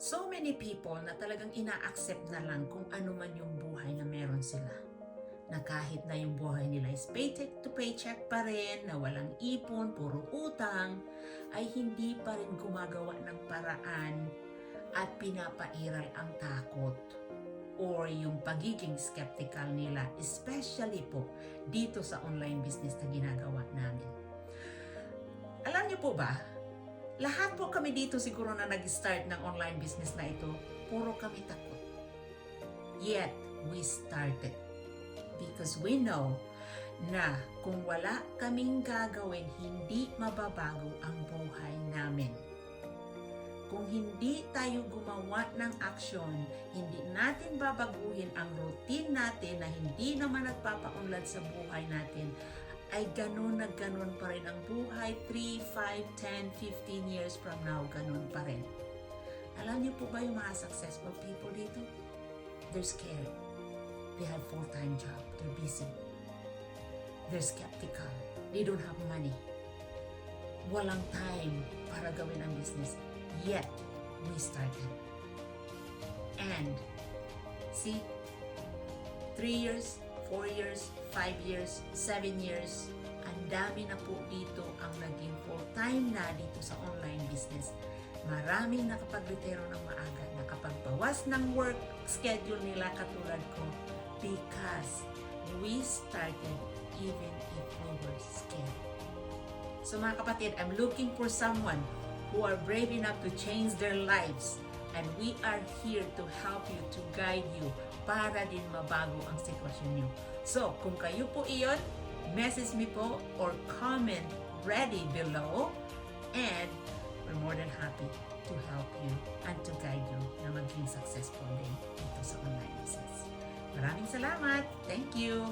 So many people na talagang ina-accept na lang kung ano man yung buhay na meron sila. Na kahit na yung buhay nila is paycheck to paycheck pa rin, na walang ipon, puro utang, ay hindi pa rin gumagawa ng paraan at pinapairal ang takot or yung pagiging skeptical nila, especially po dito sa online business na ginagawa namin. Alam niyo po ba, lahat po kami dito siguro na nag-start ng online business na ito, puro kami takot. Yet, we started. Because we know na kung wala kaming gagawin, hindi mababago ang buhay namin. Kung hindi tayo gumawa ng aksyon, hindi natin babaguhin ang routine natin na hindi naman nagpapaunlad sa buhay natin, ay ganun na ganun pa rin ang buhay 3, 5, 10, 15 years from now, ganun pa rin. Alam niyo po ba yung mga successful people dito? They're scared. They have full-time job. They're busy. They're skeptical. They don't have money. Walang time para gawin ang business. Yet, we started. And, see, 3 years, 4 years, 5 years, 7 years, ang dami na po dito ang naging full-time na dito sa online business. Maraming nakapag-retiro ng maaga, nakapagbawas ng work schedule nila katulad ko because we started even if we were scared. So mga kapatid, I'm looking for someone who are brave enough to change their lives, and we are here to help you, to guide you para din mabago ang sitwasyon niyo. So, kung kayo po iyon, message me po or comment ready below, and we're more than happy to help you and to guide you na maging successful din dito sa online business. Maraming salamat. Thank you.